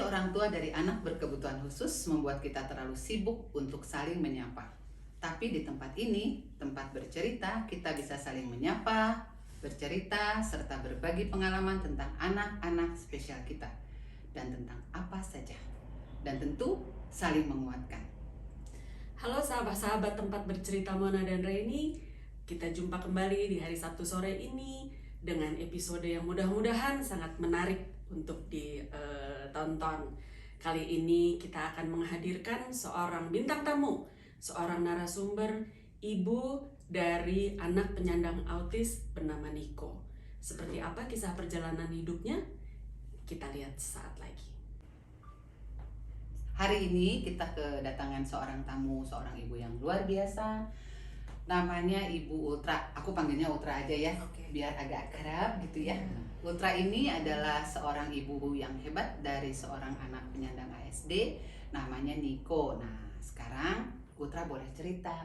orang tua dari anak berkebutuhan khusus membuat kita terlalu sibuk untuk saling menyapa. Tapi di tempat ini, tempat bercerita, kita bisa saling menyapa, bercerita, serta berbagi pengalaman tentang anak-anak spesial kita. Dan tentang apa saja. Dan tentu saling menguatkan. Halo sahabat-sahabat tempat bercerita Mona dan Reni. Kita jumpa kembali di hari Sabtu sore ini dengan episode yang mudah-mudahan sangat menarik untuk ditonton. Kali ini kita akan menghadirkan seorang bintang tamu, seorang narasumber, ibu dari anak penyandang autis bernama Niko. Seperti apa kisah perjalanan hidupnya? Kita lihat saat lagi. Hari ini kita kedatangan seorang tamu, seorang ibu yang luar biasa. Namanya Ibu Ultra. Aku panggilnya Ultra aja ya, biar agak akrab gitu ya. Ultra ini adalah seorang ibu yang hebat dari seorang anak penyandang ASD, namanya Niko. Nah, sekarang Ultra boleh cerita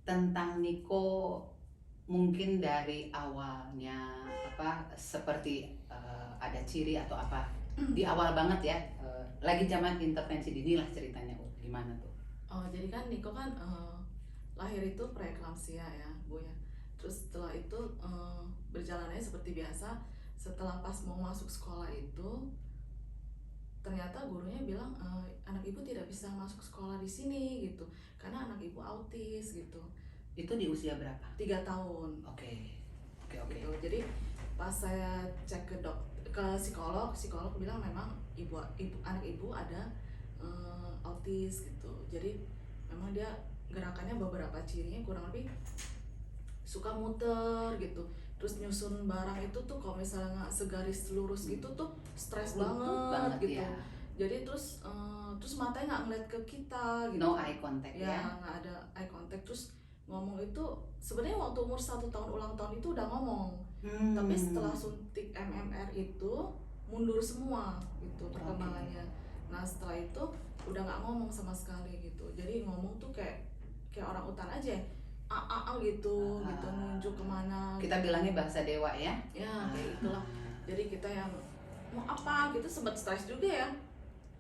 tentang Niko, mungkin dari awalnya seperti ada ciri atau apa di awal banget ya, lagi zaman intervensi dini lah ceritanya. Gimana tuh? Oh, jadi kan Niko kan lahir itu preeklamsia ya, Bu ya. Terus setelah itu berjalannya seperti biasa. Setelah pas mau masuk sekolah itu, ternyata gurunya bilang anak ibu tidak bisa masuk sekolah di sini gitu, karena anak ibu autis gitu. Itu di usia berapa? 3 tahun. Oke. Gitu. Jadi pas saya cek ke psikolog bilang memang anak ibu ada autis gitu. Jadi memang dia gerakannya beberapa cirinya kurang lebih suka muter gitu. Terus nyusun barang itu tuh kalau misalnya nggak segaris lurus gitu tuh stres banget gitu. Ya. Jadi terus matanya nggak ngeliat ke kita gitu. No eye contact ya. Nggak ada eye contact. Terus ngomong itu sebenarnya waktu umur 1 tahun ulang tahun itu udah ngomong. Tapi setelah suntik MMR itu mundur semua gitu perkembangannya. Nah setelah itu udah nggak ngomong sama sekali gitu. Jadi ngomong tuh kayak orang utan aja, gitu, gitu nunjuk kemana. Kita gitu. bilangnya bahasa dewa ya. Ya kayak itulah. Jadi kita yang mau apa gitu sempat stres juga ya.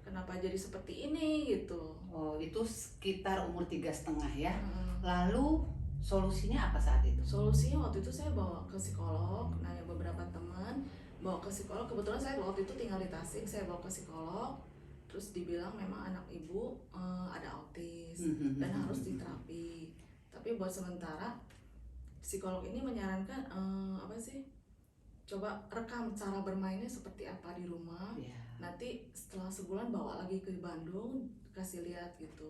Kenapa jadi seperti ini gitu. Oh itu sekitar umur 3,5 ya. Lalu solusinya apa saat itu? Solusinya waktu itu saya bawa ke psikolog, nanya beberapa teman, bawa ke psikolog. Kebetulan saya waktu itu tinggal di Tasik, saya bawa ke psikolog. Terus dibilang memang anak ibu ada autis dan harus diterapi. Tapi buat sementara psikolog ini menyarankan coba rekam cara bermainnya seperti apa di rumah. Nanti setelah sebulan bawa lagi ke Bandung, kasih lihat gitu.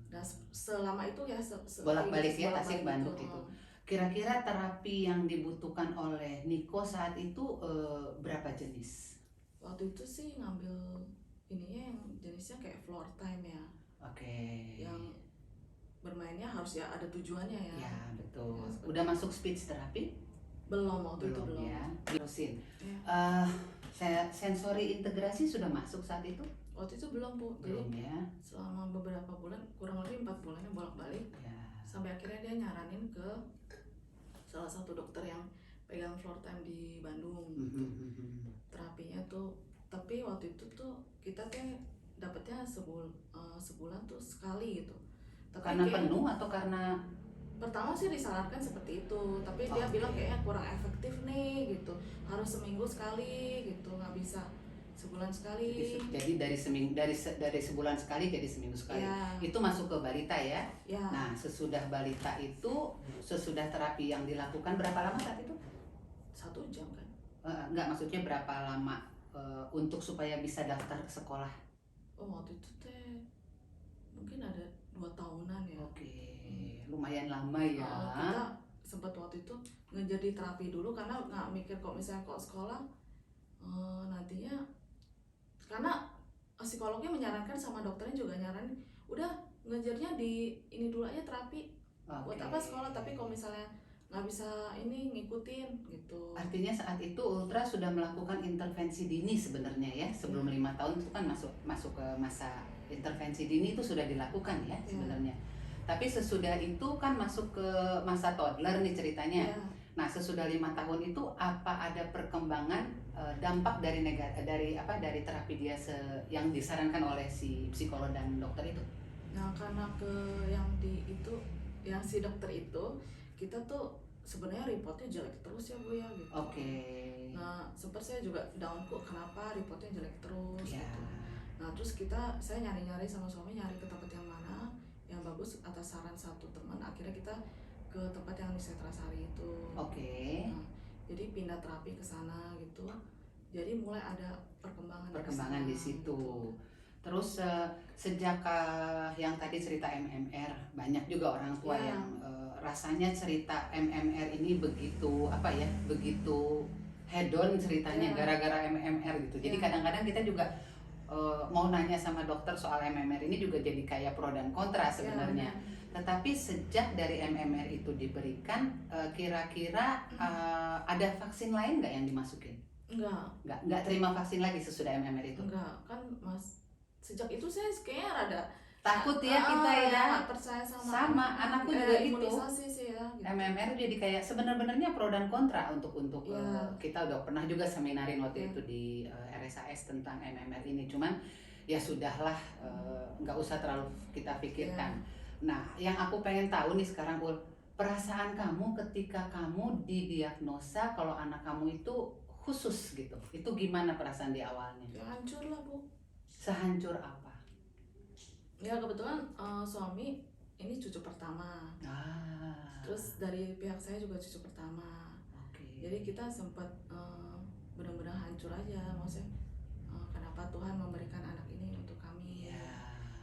Dan selama itu ya bolak-balik ya, Tasik Bandung itu. Kira-kira terapi yang dibutuhkan oleh Niko saat itu berapa jenis? Waktu itu sih ngambil ininya yang jenisnya kayak floor time ya. Yang bermainnya harus ya ada tujuannya ya. Ya betul. Ya, udah masuk speech therapy? Belum, waktu itu belum. Ya. Terusin. Sensory integrasi sudah masuk saat itu? Waktu itu belum, Bu. Belum. Jadi ya. selama beberapa bulan, kurang lebih 4 bulannya bolak-balik. Sampai akhirnya dia nyaranin ke salah satu dokter yang pegang floor time di Bandung gitu. Terapinya tuh, tapi waktu itu tuh kita dapetnya sebulan tuh sekali gitu. Tapi karena penuh atau karena pertama sih disarankan seperti itu, tapi dia bilang kayaknya kurang efektif nih gitu, harus seminggu sekali gitu, nggak bisa sebulan sekali. Jadi dari sebulan sekali jadi seminggu sekali. Ya. Itu masuk ke balita ya? Ya. Nah sesudah balita itu, sesudah terapi yang dilakukan berapa lama saat itu? 1 jam kan? Enggak, maksudnya berapa lama untuk supaya bisa daftar ke sekolah? Oh waktu itu mungkin ada 2 tahunan ya. Lumayan lama ya. Kita sempat waktu itu ngejar di terapi dulu karena nggak mikir kok misalnya kok sekolah nantinya, karena psikolognya menyarankan sama dokternya juga nyaranin udah ngejarnya di ini dulu aja terapi. Buat apa sekolah, tapi kalau misalnya nggak bisa ini ngikutin gitu. Artinya saat itu Ultra sudah melakukan intervensi dini sebenarnya ya, sebelum 5 tahun itu kan masuk ke masa intervensi dini itu sudah dilakukan ya sebenarnya. Tapi sesudah itu kan masuk ke masa toddler nih ceritanya. Nah sesudah 5 tahun itu apa ada perkembangan dampak dari terapi dia yang disarankan oleh si psikolog dan dokter itu? Nah, karena yang si dokter itu, kita tuh sebenarnya reportnya jelek terus ya Bu ya gitu. Oke. Nah, sempat saya juga down kok, kenapa reportnya jelek terus Ya. gitu. Nah, terus saya nyari-nyari sama suami, nyari ke tempat yang mana yang bagus atas saran satu teman. Akhirnya kita ke tempat yang di Setrasari itu. Oke. Nah, jadi pindah terapi ke sana gitu. Jadi mulai ada perkembangan di situ. Gitu. Terus sejak yang tadi cerita MMR, banyak juga orang tua Ya. yang rasanya cerita MMR ini begitu hedon ceritanya Ya. gara-gara MMR gitu. Jadi Ya. kadang-kadang kita juga mau nanya sama dokter soal MMR ini juga jadi kayak pro dan kontra sebenarnya. Tetapi sejak dari MMR itu diberikan, kira-kira ada vaksin lain nggak yang dimasukin? Nggak terima vaksin lagi sesudah MMR itu? Enggak, kan Mas, sejak itu saya kayaknya rada takut ya kita ya. nggak percaya sama anakku juga gitu. Imunisasi sih ya gitu. MMR jadi kayak sebenarnya pro dan kontra untuk Ya. kita udah pernah juga seminarin waktu Ya. itu di RSAS tentang MMR ini, cuman ya sudahlah, nggak usah terlalu kita pikirkan. Nah, yang aku pengen tahu nih sekarang Ul, perasaan kamu ketika kamu didiagnosa kalau anak kamu itu khusus gitu, itu gimana perasaan di awalnya? Ya hancur lah Bu. Sehancur apa? Ya kebetulan suami ini cucu pertama. Terus dari pihak saya juga cucu pertama. Jadi kita sempat benar-benar hancur aja, maksudnya kenapa Tuhan memberikan anak ini untuk kami?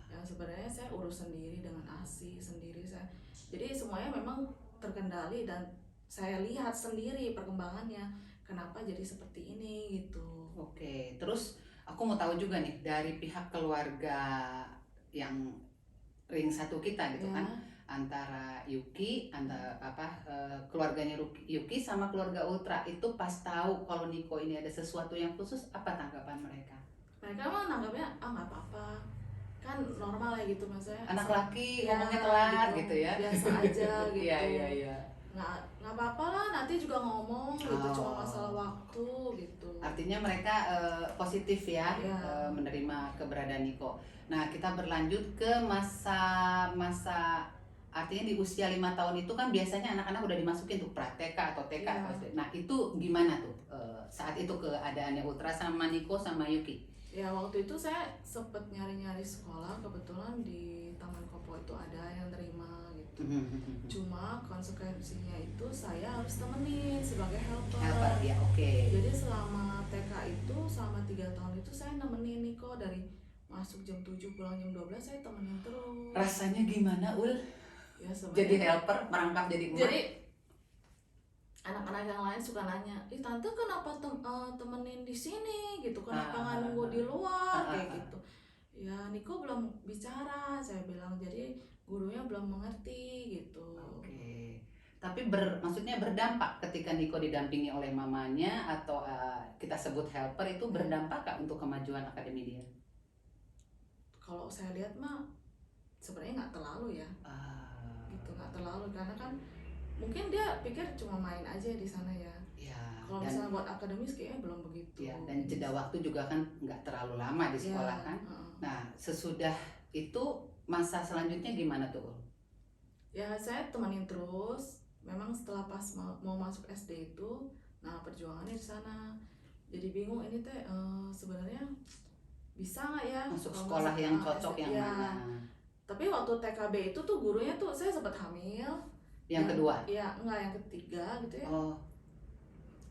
Yang sebenarnya saya urus sendiri dengan ASI sendiri saya. Jadi semuanya memang terkendali dan saya lihat sendiri perkembangannya. Kenapa jadi seperti ini gitu. Oke, terus aku mau tahu juga nih dari pihak keluarga yang ring satu kita gitu kan, antara Yuki, keluarganya Yuki sama keluarga Ultra itu pas tahu kalau Niko ini ada sesuatu yang khusus, apa tanggapan mereka? Mereka mah nanggapnya nggak apa-apa, kan normal ya gitu maksudnya. Anak laki ngomongnya telat gitu ya. Biasa aja gitu. Iya. Nggak apa-apa lah, nanti juga ngomong gitu, cuma masalah waktu gitu. Artinya mereka positif ya, menerima keberadaan Niko. Nah, kita berlanjut ke masa artinya di usia 5 tahun itu kan biasanya anak-anak udah dimasukin tuh pra-TK atau TK atau SD. Nah, itu gimana tuh saat itu keadaannya Ultra sama Niko sama Yuki? Ya waktu itu saya sempet nyari-nyari sekolah, kebetulan di Taman Kopo itu ada yang terima gitu. Cuma konsekuensinya itu saya harus temenin sebagai helper. Ya, oke. Jadi selama TK itu, selama 3 tahun itu saya nemenin Niko dari masuk jam 7 pulang jam 12 saya temenin terus. Rasanya gimana Ul? Ya, jadi helper, merangkap jadi emak? Jadi anak-anak yang lain suka nanya, tante kenapa temenin di sini gitu, kenapa nggak nunggu di luar kayak gitu. Ya Niko belum bicara, saya bilang, jadi gurunya belum mengerti gitu. Oke. Tapi maksudnya berdampak ketika Niko didampingi oleh mamanya atau kita sebut helper itu berdampak kah untuk kemajuan akademi dia? Kalau saya lihat mah sebenarnya nggak terlalu ya. Gitu, nggak terlalu, karena kan mungkin dia pikir cuma main aja di sana ya. Kalau misalnya buat akademis kayaknya belum begitu. Ya, dan jeda waktu juga kan nggak terlalu lama di sekolah kan. Nah, sesudah itu masa selanjutnya gimana tuh? Ya saya temenin terus. Memang setelah pas mau masuk SD itu, nah perjuangannya di sana. Jadi bingung ini teh sebenarnya bisa nggak ya masuk sekolah yang cocok yang mana? Tapi waktu TKB itu tuh gurunya tuh saya sempat hamil. Yang kedua? Iya, enggak, yang ketiga gitu ya.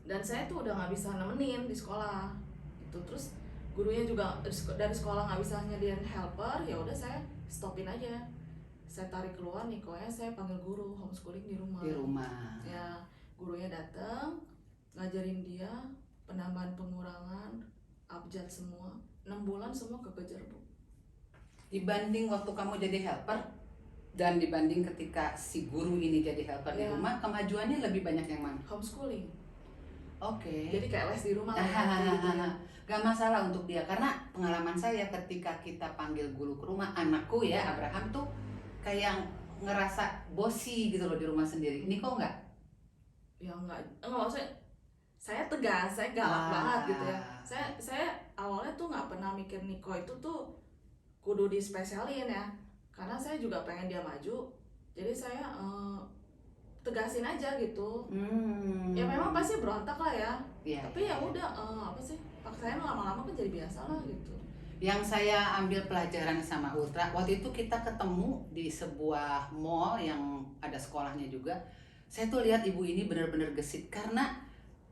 Dan saya tuh udah nggak bisa nemenin di sekolah gitu. Terus gurunya juga dari sekolah nggak bisa nyediain helper, ya udah saya stopin aja. Saya tarik keluar Nikonya, saya panggil guru homeschooling di rumah. Ya, gurunya datang ngajarin dia penambahan pengurangan abjad semua. 6 bulan semua kekejar Bu. Dibanding waktu kamu jadi helper dan dibanding ketika si guru ini jadi helper di rumah, kemajuannya lebih banyak yang mana? Homeschooling. Oke. Jadi kayak les di rumah lah ya. Gak masalah untuk dia, karena pengalaman saya ketika kita panggil guru ke rumah, anakku ya Abraham tuh kayak ngerasa bosi gitu loh di rumah sendiri. Ini kok enggak? Ya enggak maksudnya saya tegas, saya galak banget gitu ya. Ah. Saya awalnya tuh nggak pernah mikir Niko itu tuh kudu dispesialin ya, karena saya juga pengen dia maju, jadi saya tegasin aja gitu. Ya memang pasti berontak lah ya, tapi ya udah apa sih, paksain lama-lama kan jadi biasa lah gitu. Yang saya ambil pelajaran sama Ultra, waktu itu kita ketemu di sebuah mall yang ada sekolahnya juga. Saya tuh lihat ibu ini benar-benar gesit karena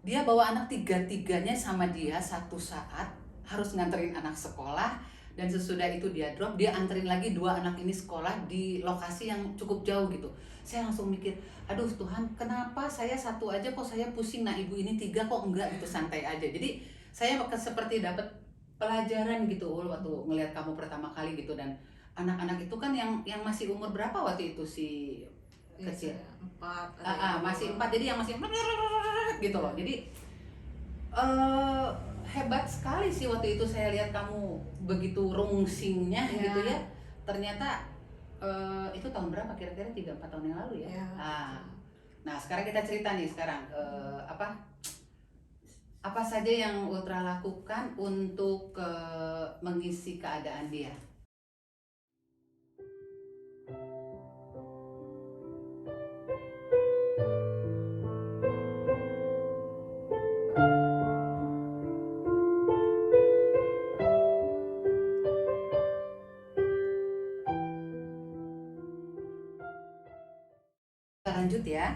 dia bawa anak tiga-tiganya sama dia satu saat, harus nganterin anak sekolah, dan sesudah itu dia drop, dia anterin lagi 2 anak ini sekolah di lokasi yang cukup jauh gitu. Saya langsung mikir, aduh Tuhan, kenapa saya satu aja kok saya pusing, nah ibu ini 3 kok enggak gitu, santai aja. Jadi saya seperti dapat pelajaran gitu waktu ngelihat kamu pertama kali gitu. Dan anak-anak itu kan yang masih umur berapa waktu itu si kecil? 4. Masih 4, jadi yang masih gitu loh. Jadi hebat sekali sih waktu itu saya lihat kamu begitu rungsingnya gitu ya. Ternyata itu tahun berapa kira-kira, 3-4 tahun yang lalu ya? Nah sekarang kita cerita nih sekarang apa saja yang Ultra lakukan untuk mengisi keadaan dia? Lanjut ya.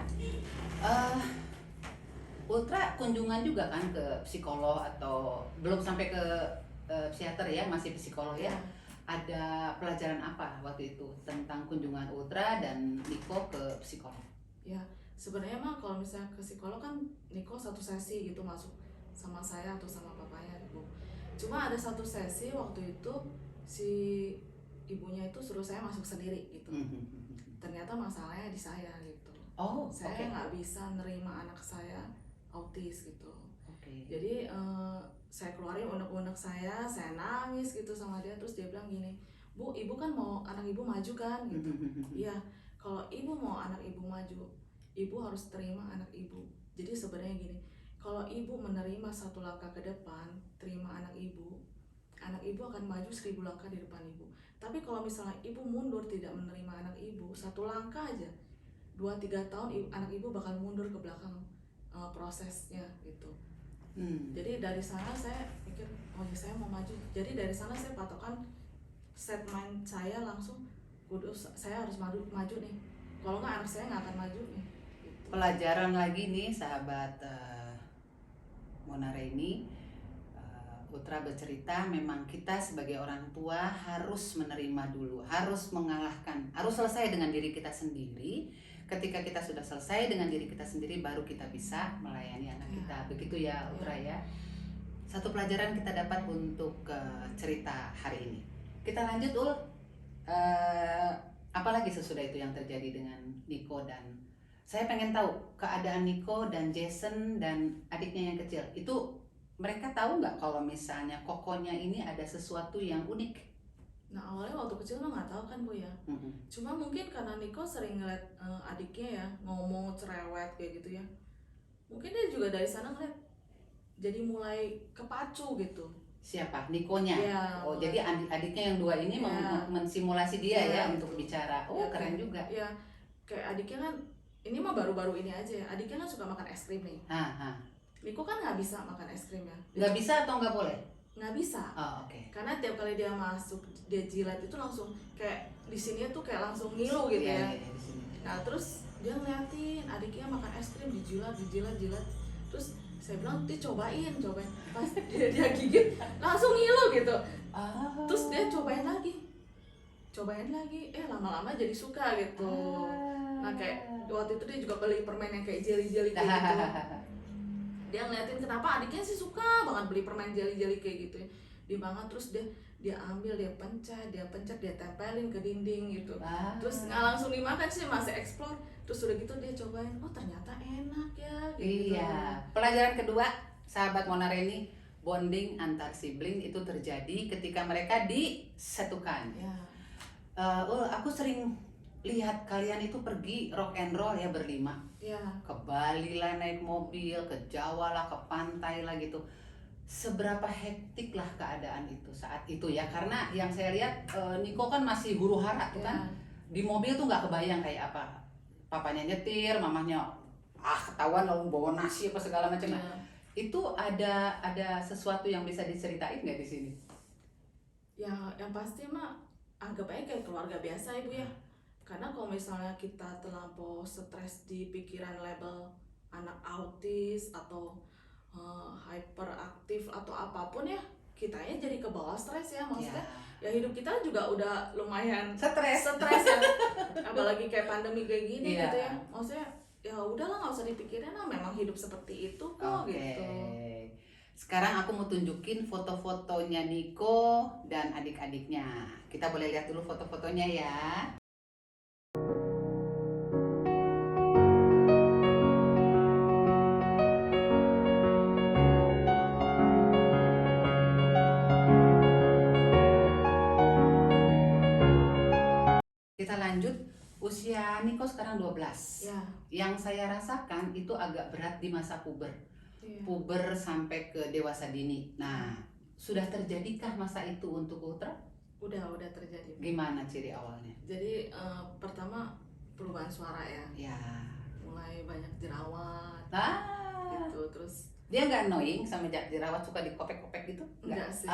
Ultra kunjungan juga kan ke psikolog, atau belum sampai ke psikiater ya, masih psikolog ya. Ada pelajaran apa waktu itu tentang kunjungan Ultra dan Niko ke psikolog? Ya sebenarnya mah kalau misalnya ke psikolog kan Niko satu sesi gitu masuk sama saya atau sama papanya gitu. Cuma ada satu sesi waktu itu si ibunya itu suruh saya masuk sendiri gitu. Ternyata masalahnya di saya gitu. Saya nggak bisa nerima anak saya autis gitu. Jadi saya keluarin unek-unek saya nangis gitu sama dia. Terus dia bilang gini, Bu, ibu kan mau anak ibu maju kan gitu. Iya, kalau ibu mau anak ibu maju, ibu harus terima anak ibu. Jadi sebenarnya gini, kalau ibu menerima 1 langkah ke depan, terima anak ibu akan maju 1000 langkah di depan ibu. Tapi kalau misalnya ibu mundur tidak menerima anak ibu 1 langkah aja, 2-3 tahun anak ibu bakal mundur ke belakang prosesnya gitu. Jadi dari sana saya pikir, oh ya saya mau maju. Jadi dari sana saya patokan set mind saya langsung, kudus saya harus maju nih. Kalau nggak anak saya nggak akan maju nih. Gitu. Pelajaran lagi nih sahabat Mona Raini. Ultra bercerita memang kita sebagai orang tua harus menerima dulu, harus mengalahkan, harus selesai dengan diri kita sendiri. Ketika kita sudah selesai dengan diri kita sendiri, baru kita bisa melayani anak kita. Begitu ya Ultra ya. Satu pelajaran kita dapat untuk cerita hari ini. Kita lanjut Ul. Apalagi sesudah itu yang terjadi dengan Niko, dan saya pengen tahu keadaan Niko dan Jason dan adiknya yang kecil itu. Mereka tahu nggak kalau misalnya kokonya ini ada sesuatu yang unik? Nah awalnya waktu kecil lo nggak tahu kan Bu ya. Cuma mungkin karena Niko sering ngeliat adiknya ya ngomong cerewet kayak gitu ya. Mungkin dia juga dari sana ngeliat, jadi mulai kepacu gitu. Siapa? Nikonya? Ya, jadi adiknya yang 2 ini mensimulasi dia ya untuk bicara. Keren juga. Ya kayak adiknya kan, ini mah baru-baru ini aja ya. Adiknya kan suka makan es krim nih. Niko kan nggak bisa makan es krim ya. Nggak bisa atau nggak boleh? Nggak bisa. Karena tiap kali dia masuk, dia jilat itu langsung kayak di sini tuh kayak langsung ngilu gitu ya. Nah terus dia ngeliatin adiknya makan es krim, dijilat. Terus saya bilang, cobain. Pas dia gigit langsung ngilu gitu. Terus dia cobain lagi. Lama-lama jadi suka gitu. Nah kayak waktu itu dia juga beli permen yang kayak jelly-jelly kayak gitu. Dia ngeliatin kenapa adiknya sih suka banget beli permen jelly-jelly kayak gitu ya. Dia banget, terus dia ambil, dia pencet, dia tempelin ke dinding gitu. Terus nggak langsung dimakan sih, masih explore. Terus udah gitu dia cobain, oh ternyata enak ya gitu. Iya. Pelajaran kedua sahabat Mona Raini, bonding antar sibling itu terjadi ketika mereka disatukan. Aku sering lihat kalian itu pergi rock and roll ya berlima. Ya. Ke Bali lah naik mobil, ke Jawa lah, ke pantai lah gitu. Seberapa hektik lah keadaan itu saat itu ya, karena yang saya lihat Niko kan masih huru hara tuh kan, di mobil tuh nggak kebayang kayak apa, papanya nyetir, mamanya ketahuan lalu bawa nasi apa segala macam. Itu ada sesuatu yang bisa diceritain nggak di sini? Ya, yang pasti mah anggap aja kayak keluarga biasa Ibu ya. Karena kalau misalnya kita terlampau stres di pikiran label anak autis atau hyperaktif atau apapun ya, kitanya jadi ke bawah stres ya, maksudnya ya hidup kita juga udah lumayan stres ya, apalagi kayak pandemi kayak gini gitu ya, maksudnya ya udahlah nggak usah dipikirin lah, memang hidup seperti itu kok gitu. Sekarang aku mau tunjukin foto-fotonya Niko dan adik-adiknya. Kita boleh lihat dulu foto-fotonya ya. Kita lanjut, usia Niko sekarang 12. Ya. Yang saya rasakan itu agak berat di masa puber. Puber sampai ke dewasa dini. Nah, sudah terjadikah masa itu untuk Ultra? Udah terjadi. Gimana ciri awalnya? Jadi pertama perubahan suara ya. Ya. Mulai banyak jerawat. Gitu, terus dia nggak annoying sama jerawat suka dikopek-kopek gitu? Enggak sih.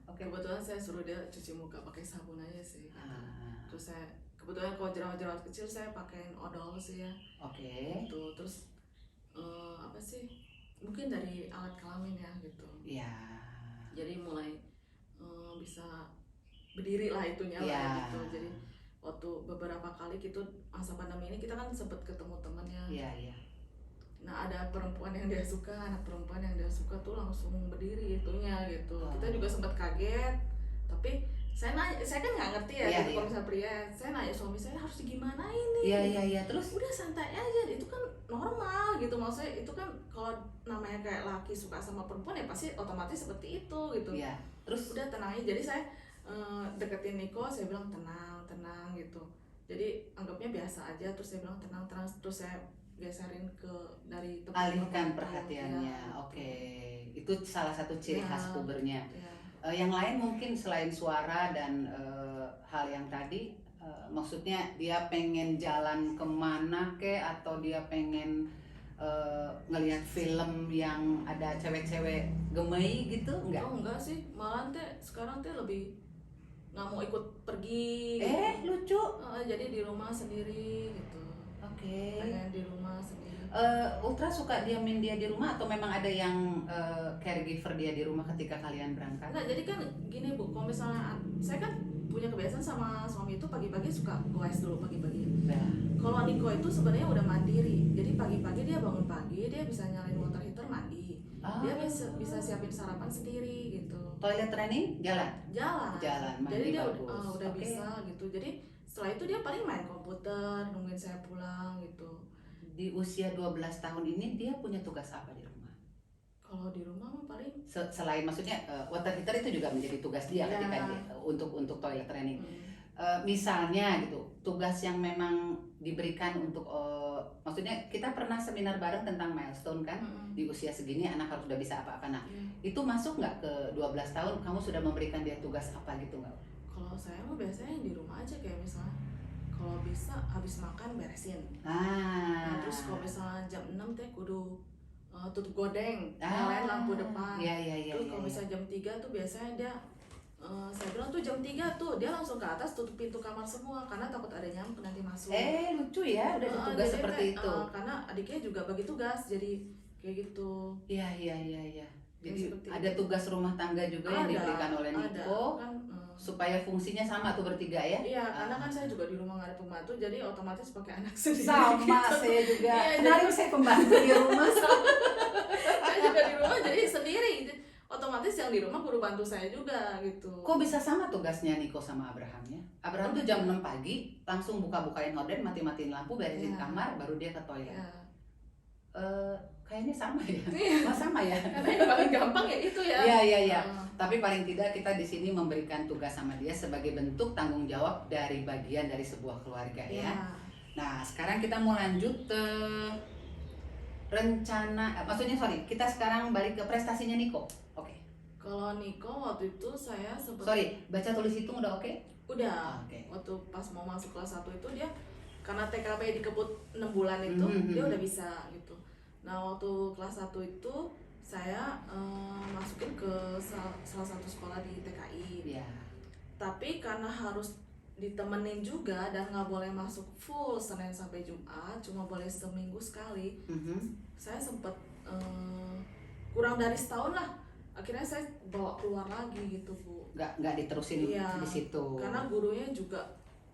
Okay. Kebetulan saya suruh dia cuci muka pakai sabun aja sih. Terus saya kebetulan kalau jerawat kecil saya pakein odol sih ya. Oke. Gitu, terus apa sih? Mungkin dari alat kelamin ya gitu. Iya. Jadi mulai bisa berdiri lah itunya lah gitu. Jadi waktu beberapa kali gitu masa pandemi ini kita kan sempet ketemu temannya. Iya. Nah ada perempuan yang dia suka, anak perempuan yang dia suka tuh langsung berdiri itunya gitu. Kita juga sempat kaget, tapi saya kan nggak ngerti ya gitu. Kalau misalnya pria, saya nanya suami saya harus gimana ini. Iya. Terus udah santai aja, itu kan normal gitu, maksudnya itu kan kalau namanya kayak laki suka sama perempuan ya pasti otomatis seperti itu gitu. Iya. Terus udah tenang aja. Jadi saya deketin Niko, saya bilang tenang gitu. Jadi anggapnya biasa aja. Terus saya bilang tenang. Terus saya geserin ke dari tempat alihkan perhatiannya. Oke. Itu salah satu ciri khas pubernya. Yang lain mungkin selain suara dan hal yang tadi, maksudnya dia pengen jalan kemana atau dia pengen ngelihat film yang ada cewek-cewek gemei gitu? Enggak? Oh enggak sih, malah sekarang lebih nggak mau ikut pergi. Lucu. Jadi di rumah sendiri gitu. Oke. Pengen di rumah sendiri. Ultra suka diamin dia di rumah atau memang ada yang caregiver dia di rumah ketika kalian berangkat? Enggak, jadi kan gini Bu, kalau misalnya saya kan punya kebiasaan sama suami itu pagi-pagi suka goes dulu pagi-pagi. Kalau Niko itu sebenarnya udah mandiri, jadi pagi-pagi dia bangun pagi, dia bisa nyalain water heater mandi, dia bisa siapin sarapan sendiri gitu. Toilet training jalan, mandi jadi dia bagus. udah bisa gitu. Jadi setelah itu dia paling main komputer, nungguin saya pulang gitu. Di usia 12 tahun ini dia punya tugas apa di rumah? Kalau di rumah mah paling selain maksudnya water heater itu juga menjadi tugas dia ketika dia, untuk toilet training. Misalnya gitu, tugas yang memang diberikan untuk maksudnya kita pernah seminar bareng tentang milestone kan, di usia segini anak harus udah bisa apa-apa. Nah, itu masuk nggak ke 12 tahun kamu sudah memberikan dia tugas apa gitu nggak? Kalau saya mah biasanya di rumah aja, kayak misalnya kalau bisa habis makan beresin. Terus kalau misalnya jam 6 teh kudu tutup gorden, nyalain lampu depan. Terus kalau misalnya jam 3 tuh biasanya dia saya bilang tuh jam 3 tuh dia langsung ke atas tutup pintu kamar semua karena takut ada nyamuk nanti masuk. Lucu ya, udah tugas seperti itu. Karena adiknya juga bagi tugas, jadi kayak gitu. Iya. Jadi ada tugas rumah tangga juga yang diberikan oleh Niko kan, supaya fungsinya sama tuh bertiga ya? Iya, karena kan saya juga di rumah nggak ada pembantu, jadi otomatis pakai anak sendiri. Sama gitu. Saya juga. Kenalin saya pembantu di rumah. Saya juga di rumah jadi sendiri. Otomatis yang di rumah kudu bantu saya juga gitu. Kok bisa sama tugasnya Niko sama Abraham ya? Abraham tuh jam 6 pagi langsung buka-bukain horden, mati-matiin lampu, beresin kamar, baru dia ke toilet. kayaknya sama ya. Iya. Oh, sama ya. Karena yang paling gampang ya itu ya. Iya. Tapi paling tidak kita di sini memberikan tugas sama dia sebagai bentuk tanggung jawab dari bagian dari sebuah keluarga ya. Nah, sekarang kita mau lanjut ke rencana, kita sekarang balik ke prestasinya Niko. Oke. Kalau Niko waktu itu saya sempat Baca tulis hitung udah oke? udah. Oke. Waktu pas mau masuk kelas 1 itu dia karena TKP dikebut 6 bulan itu dia udah bisa gitu. Nah, waktu kelas 1 itu saya masukin ke salah satu sekolah di TKI. Iya. Tapi karena harus ditemenin juga dan nggak boleh masuk full Senin sampai Jumat, cuma boleh seminggu sekali. Saya sempat kurang dari setahun lah. Akhirnya saya bawa keluar lagi gitu, Bu. Nggak diterusin Iya, di situ. Karena gurunya juga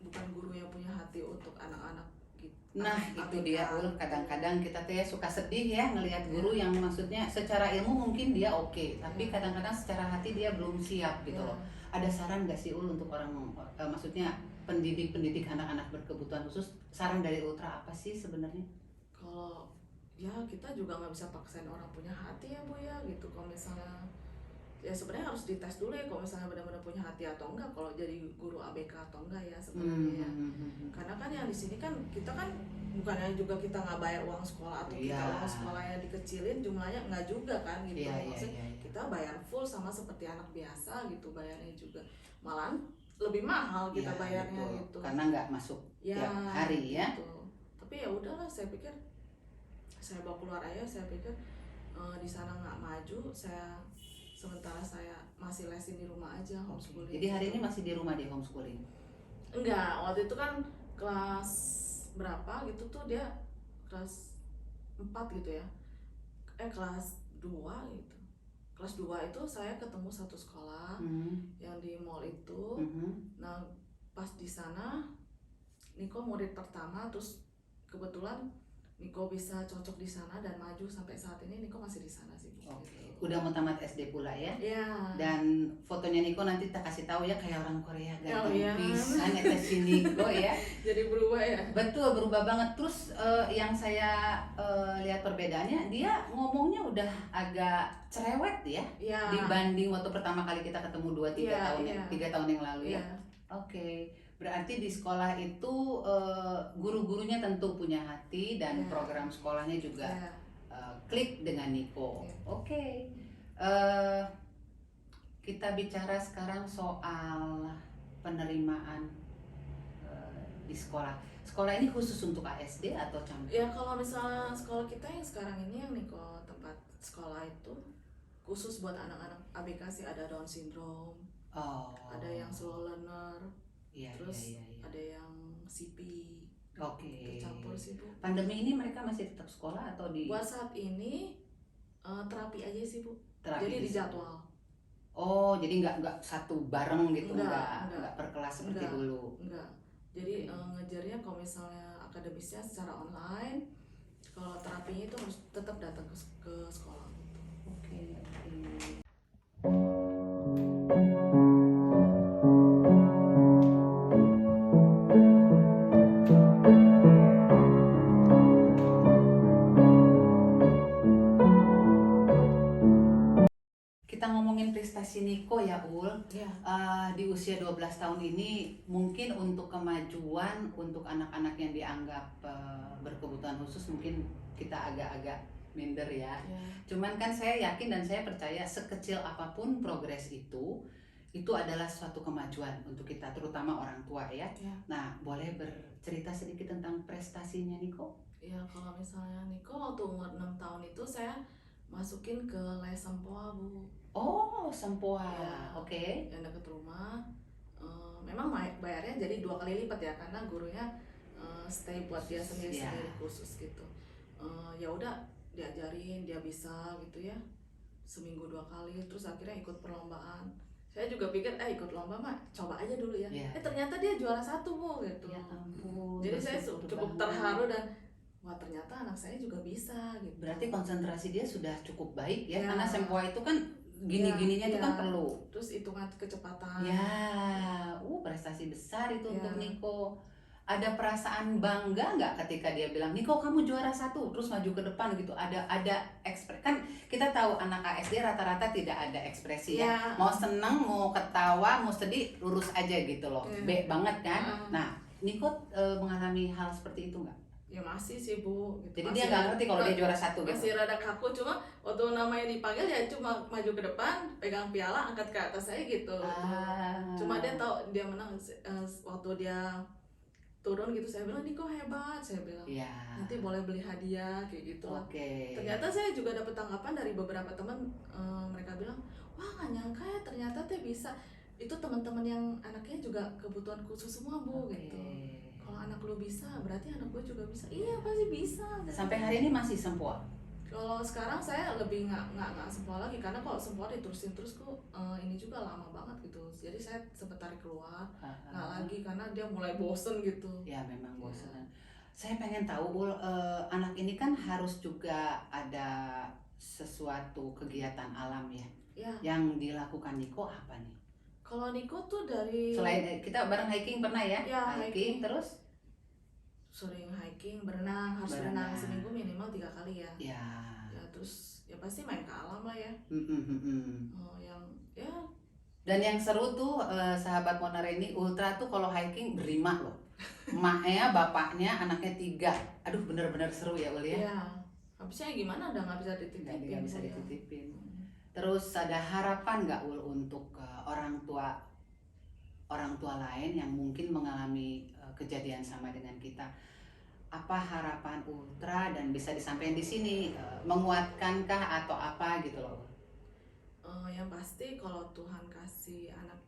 bukan guru yang punya hati untuk anak-anak gitu. Nah, itu dia Ul, kadang-kadang kita tuh ya suka sedih ya ngelihat guru yang maksudnya secara ilmu mungkin dia oke, tapi kadang-kadang secara hati dia belum siap gitu loh. Ada saran nggak sih Ul untuk orang maksudnya pendidik anak-anak berkebutuhan khusus? Saran dari Ultra apa sih sebenarnya? Kalau ya kita juga nggak bisa paksain orang punya hati ya, Bu ya gitu. Kalau misalnya ya sebenarnya harus dites dulu ya kalau misalnya benar-benar punya hati atau enggak, kalau jadi guru ABK atau enggak ya sebenarnya ya. Karena kan yang di sini kan kita kan bukannya juga kita nggak bayar uang sekolah atau kita uang sekolahnya dikecilin jumlahnya, enggak juga kan gitu. Maksudnya kita bayar full sama seperti anak biasa gitu, bayarnya juga malahan lebih mahal kita bayarnya gitu. Karena nggak masuk tiap hari ya. Gitu. Tapi ya udahlah, saya pikir saya bawa keluar aja, saya pikir di sana nggak maju, sementara saya masih lesin di rumah aja, homeschooling. Jadi hari ini masih di rumah di homeschooling? Enggak, waktu itu kan kelas berapa gitu tuh dia kelas 4 gitu ya. Kelas 2 gitu. Kelas 2 itu saya ketemu satu sekolah yang di mall itu. Nah, pas di sana Niko murid pertama, terus kebetulan Niko bisa cocok di sana dan maju sampai saat ini. Niko masih di sana sih. Oke. Udah mau tamat SD pula ya? Iya. Dan fotonya Niko nanti kita kasih tahu ya, kayak orang Korea ganteng iya. pisan eta si Niko ya. Jadi berubah ya? Betul, berubah banget. Terus yang saya lihat perbedaannya, dia ngomongnya udah agak cerewet ya, dibanding waktu pertama kali kita ketemu 3 tahun yang lalu ya. Oke. Berarti di sekolah itu guru-gurunya tentu punya hati dan program sekolahnya juga klik dengan Niko. Oke. Kita bicara sekarang soal penerimaan di sekolah. Sekolah ini khusus untuk ASD atau campur? Ya kalau misalnya sekolah kita yang sekarang ini yang Niko tempat sekolah itu khusus buat anak-anak ABK sih, ada Down syndrome, ada yang slow learner. Terus ada yang CP. Oke. Campur sih, Bu. Pandemi ini mereka masih tetap sekolah atau di? Buat saat ini terapi aja sih, Bu. Terapi jadi di jadwal. Oh, jadi nggak satu bareng gitu, nggak per kelas seperti dulu. Enggak. Jadi ngejarnya kalau misalnya akademisnya secara online, kalau terapinya itu harus tetap datang ke sekolah. Oke. Prestasi Niko ya Ul, di usia 12 tahun ini mungkin untuk kemajuan untuk anak-anak yang dianggap berkebutuhan khusus mungkin kita agak-agak minder ya. Cuman kan saya yakin dan saya percaya sekecil apapun progres itu adalah suatu kemajuan untuk kita, terutama orang tua ya. Nah, boleh bercerita sedikit tentang prestasinya Niko? Ya, kalau misalnya Niko waktu umur 6 tahun itu saya masukin ke les Sempoa, Bu. Oh, Sempoa, oke. Yang dekat rumah. Memang bayarnya jadi 2 kali lipat ya, karena gurunya stay buat dia sendiri khusus gitu. Ya udah diajarin, dia bisa gitu ya, seminggu 2 kali. Terus akhirnya ikut perlombaan. Saya juga pikir ikut lomba mah coba aja dulu ya. Ternyata dia juara 1, Bu gitu. Ya ampun. Jadi saya cukup terharu dan wah, ternyata anak saya juga bisa gitu. Berarti konsentrasi dia sudah cukup baik ya, karena Sempoa itu kan gini-gininya itu kan perlu. Terus hitungan kecepatan. Ya, prestasi besar itu untuk Niko. ada perasaan bangga nggak ketika dia bilang, Niko kamu juara 1, terus maju ke depan gitu? Ada ekspres, kan kita tahu anak ASD rata-rata tidak ada ekspresi ya. Mau seneng, mau ketawa, mau sedih, lurus aja gitu loh. B banget kan. Nah, Niko mengalami hal seperti itu nggak? Ya masih sih Bu gitu. Jadi dia nggak ngerti kalau dia juara 1 gitu. Masih rada kaku, cuma waktu namanya dipanggil ya cuma maju ke depan, pegang piala, angkat ke atas saya gitu. Cuma dia tahu dia menang. Waktu dia turun gitu saya bilang, Niko hebat, saya bilang. Nanti boleh beli hadiah kayak gitu lah. Ternyata saya juga dapat tanggapan dari beberapa teman, mereka bilang, wah nggak nyangka ya ternyata teh bisa. Itu teman-teman yang anaknya juga kebutuhan khusus semua Bu gitu. Kalau anak lu bisa, berarti anak gue juga bisa. Iya pasti bisa. Sampai hari ini masih sempoa? Kalau sekarang saya lebih nggak sempoa lagi, karena kalau sempoa diterusin terus kok ini juga lama banget gitu. Jadi saya sempat tarik keluar, nggak lagi karena dia mulai bosen gitu. Ya memang bosen. Saya pengen tahu anak ini kan harus juga ada sesuatu kegiatan alam ya. Yang dilakukan Niko apa nih? Kalau Niko tuh dari selain kita bareng hiking pernah ya? Hiking terus sering hiking, berenang, harus berenang seminggu minimal 3 kali ya. Ya terus ya pasti main ke alam lah ya. Dan yang seru tuh sahabat Monareni Ultra tuh kalau hiking berlima loh. Emaknya, bapaknya, anaknya 3. Aduh bener-bener seru ya Ul ya. Iya. Habisnya gimana udah nggak bisa dititipin. Nggak bisa dititipin. Terus ada harapan nggak Ul untuk orang tua lain yang mungkin mengalami kejadian sama dengan kita? Apa harapan Ultra dan bisa disampaikan di sini, menguatkankah atau apa gitu loh? Yang pasti kalau Tuhan kasih anak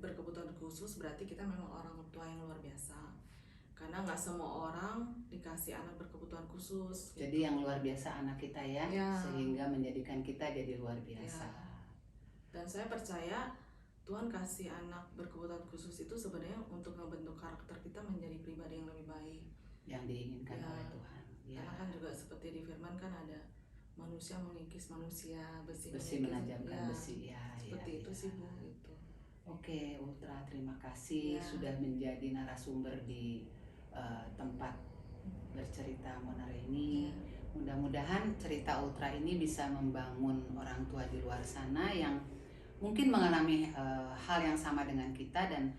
berkebutuhan khusus berarti kita memang orang tua yang luar biasa. Karena nggak semua orang dikasih anak berkebutuhan khusus. Jadi yang luar biasa anak kita ya, sehingga menjadikan kita jadi luar biasa. Dan saya percaya Tuhan kasih anak berkebutuhan khusus itu sebenarnya untuk membentuk karakter kita menjadi pribadi yang lebih baik. Yang diinginkan oleh Tuhan. Karena kan juga seperti di firman kan ada manusia mengikis manusia, besi menajamkan besi. Seperti itu sih Bu gitu. Oke, Ultra terima kasih sudah menjadi narasumber di tempat bercerita Monareni. Mudah-mudahan cerita Ultra ini bisa membangun orang tua di luar sana yang mungkin mengalami hal yang sama dengan kita, dan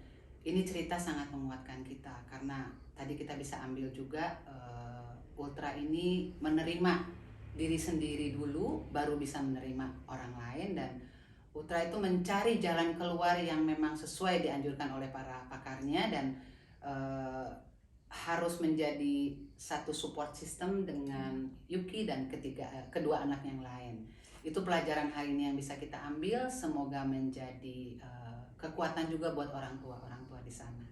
ini cerita sangat menguatkan kita karena tadi kita bisa ambil juga Ultra ini menerima diri sendiri dulu baru bisa menerima orang lain, dan Ultra itu mencari jalan keluar yang memang sesuai dianjurkan oleh para pakarnya, dan harus menjadi satu support system dengan Yuki dan kedua anak yang lain. Itu pelajaran hari ini yang bisa kita ambil, semoga menjadi kekuatan juga buat orang tua di sana.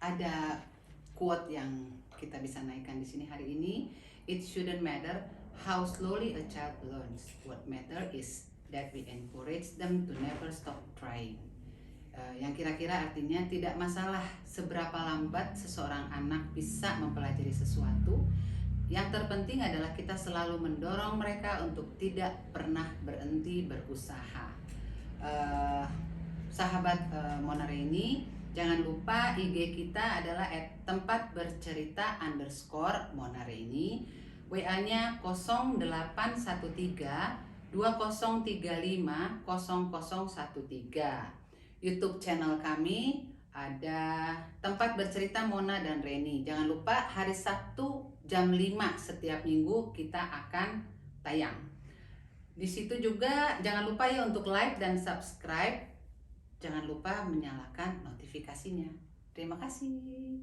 Ada quote yang kita bisa naikkan di sini hari ini. It shouldn't matter how slowly a child learns. What matters is that we encourage them to never stop trying. Yang kira-kira artinya tidak masalah seberapa lambat seseorang anak bisa mempelajari sesuatu. Yang terpenting adalah kita selalu mendorong mereka untuk tidak pernah berhenti berusaha. Sahabat Monareni, jangan lupa IG kita adalah @tempatbercerita_Monareni. WA-nya 0813 2035 0013. YouTube channel kami ada Tempat Bercerita Mona dan Reni. Jangan lupa hari Sabtu jam 5 setiap minggu kita akan tayang. Di situ juga jangan lupa ya untuk like dan subscribe. Jangan lupa menyalakan notifikasinya. Terima kasih.